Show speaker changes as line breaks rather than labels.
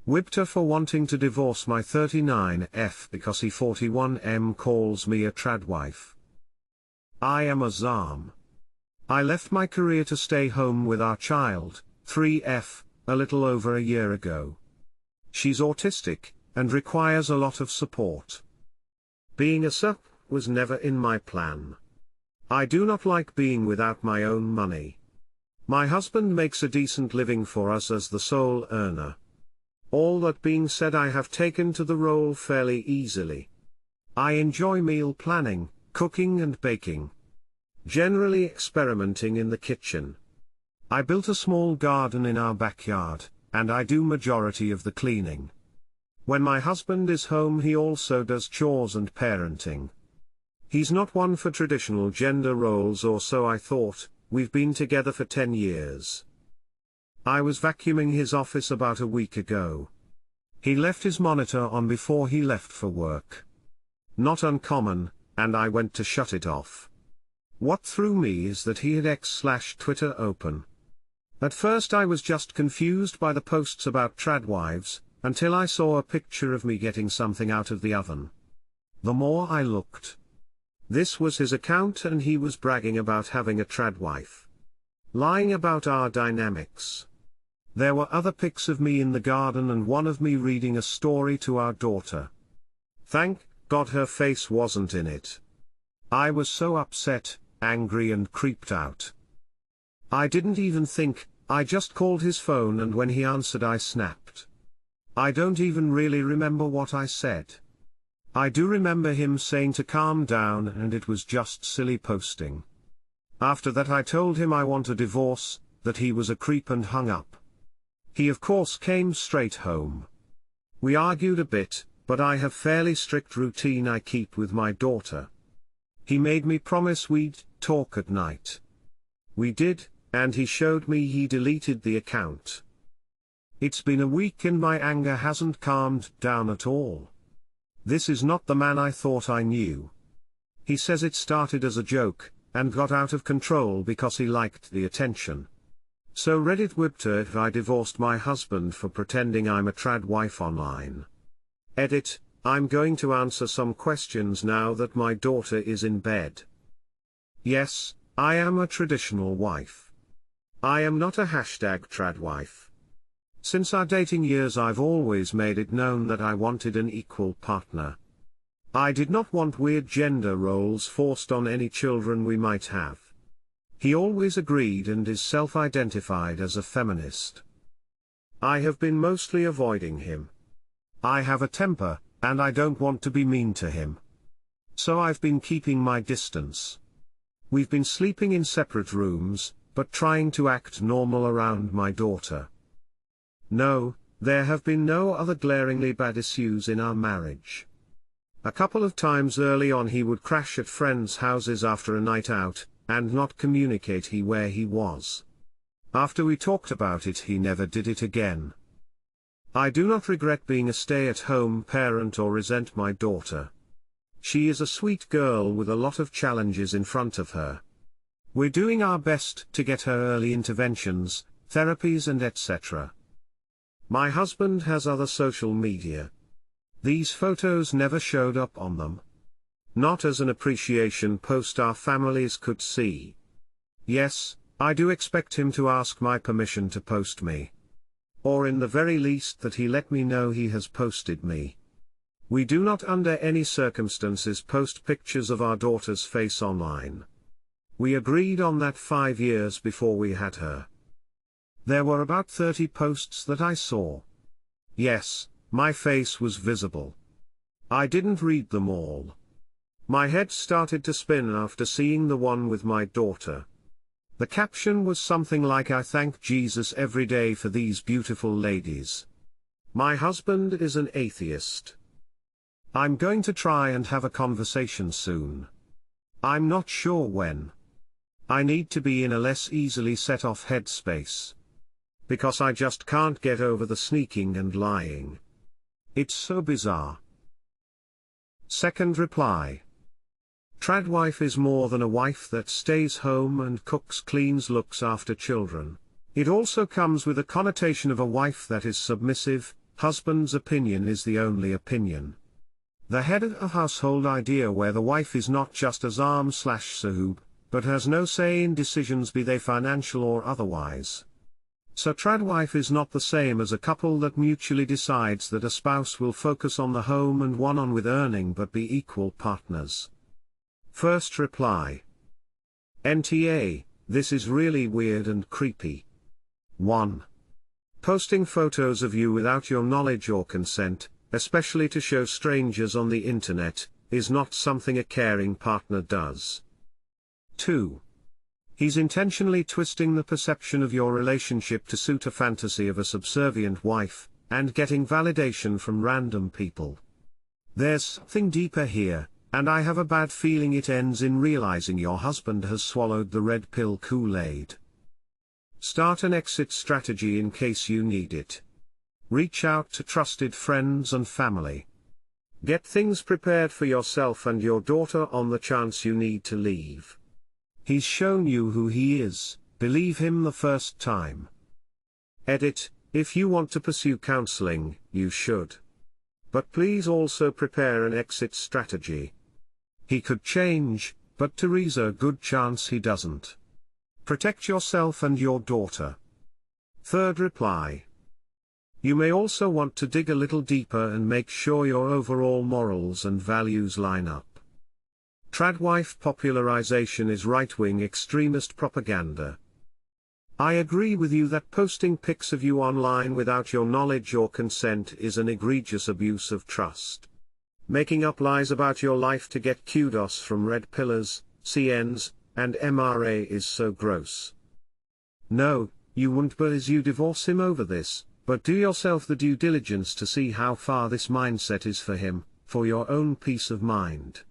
WIBTA for wanting to divorce my 39F because he41M calls me a tradwife. I am a Zam. I left my career to stay home with our child, 3F, a little over a year ago. She's autistic, and requires a lot of support. Being a SUP was never in my plan. I do not like being without my own money. My husband makes a decent living for us as the sole earner. All that being said, I have taken to the role fairly easily. I enjoy meal planning, cooking and baking. Generally experimenting in the kitchen. I built a small garden in our backyard, and I do majority of the cleaning. When my husband is home, he also does chores and parenting. He's not one for traditional gender roles, or so I thought. We've been together for 10 years. I was vacuuming his office about a week ago. He left his monitor on before he left for work. Not uncommon, and I went to shut it off. What threw me is that he had X/Twitter open. At first I was just confused by the posts about tradwives, until I saw a picture of me getting something out of the oven. The more I looked. This was his account, and he was bragging about having a tradwife. Lying about our dynamics. There were other pics of me in the garden and one of me reading a story to our daughter. Thank God her face wasn't in it. I was so upset, angry and creeped out. I didn't even think, I just called his phone, and when he answered I snapped. I don't even really remember what I said. I do remember him saying to calm down, and it was just silly posting. After that I told him I want a divorce, that he was a creep, and hung up. He of course came straight home. We argued a bit, but I have fairly strict routine I keep with my daughter. He made me promise we'd talk at night. We did, and he showed me he deleted the account. It's been a week and my anger hasn't calmed down at all. This is not the man I thought I knew. He says it started as a joke, and got out of control because he liked the attention. So Reddit WIBTA if I divorced my husband for pretending I'm a tradwife online. Edit, I'm going to answer some questions now that my daughter is in bed. Yes, I am a traditional wife. I am not a #tradwife. Since our dating years I've always made it known that I wanted an equal partner. I did not want weird gender roles forced on any children we might have. He always agreed and is self-identified as a feminist. I have been mostly avoiding him. I have a temper, and I don't want to be mean to him. So I've been keeping my distance. We've been sleeping in separate rooms, but trying to act normal around my daughter. No, there have been no other glaringly bad issues in our marriage. A couple of times early on he would crash at friends' houses after a night out, and not communicate where he was. After we talked about it he never did it again. I do not regret being a stay-at-home parent or resent my daughter. She is a sweet girl with a lot of challenges in front of her. We're doing our best to get her early interventions, therapies and etc. My husband has other social media. These photos never showed up on them. Not as an appreciation post our families could see. Yes, I do expect him to ask my permission to post me. Or in the very least that he let me know he has posted me. We do not under any circumstances post pictures of our daughter's face online. We agreed on that 5 years before we had her. There were about 30 posts that I saw. Yes, my face was visible. I didn't read them all. My head started to spin after seeing the one with my daughter. The caption was something like "I thank Jesus every day for these beautiful ladies." My husband is an atheist. I'm going to try and have a conversation soon. I'm not sure when. I need to be in a less easily set off headspace. Because I just can't get over the sneaking and lying. It's so bizarre. Second reply. Tradwife is more than a wife that stays home and cooks, cleans, looks after children. It also comes with a connotation of a wife that is submissive, husband's opinion is the only opinion. The head of a household idea where the wife is not just a zam/sahoob, but has no say in decisions, be they financial or otherwise. So tradwife is not the same as a couple that mutually decides that a spouse will focus on the home and one on with earning but be equal partners. First reply. NTA, this is really weird and creepy. 1. Posting photos of you without your knowledge or consent, especially to show strangers on the internet, is not something a caring partner does. 2. He's intentionally twisting the perception of your relationship to suit a fantasy of a subservient wife, and getting validation from random people. There's something deeper here, and I have a bad feeling it ends in realizing your husband has swallowed the red pill Kool-Aid. Start an exit strategy in case you need it. Reach out to trusted friends and family. Get things prepared for yourself and your daughter on the chance you need to leave. He's shown you who he is, believe him the first time. Edit, if you want to pursue counseling, you should. But please also prepare an exit strategy. He could change, but Teresa, good chance he doesn't. Protect yourself and your daughter. Third reply. You may also want to dig a little deeper and make sure your overall morals and values line up. Tradwife popularization is right-wing extremist propaganda. I agree with you that posting pics of you online without your knowledge or consent is an egregious abuse of trust. Making up lies about your life to get kudos from red pillars, CNs, and MRA is so gross. No, you won't as you divorce him over this, but do yourself the due diligence to see how far this mindset is for him, for your own peace of mind.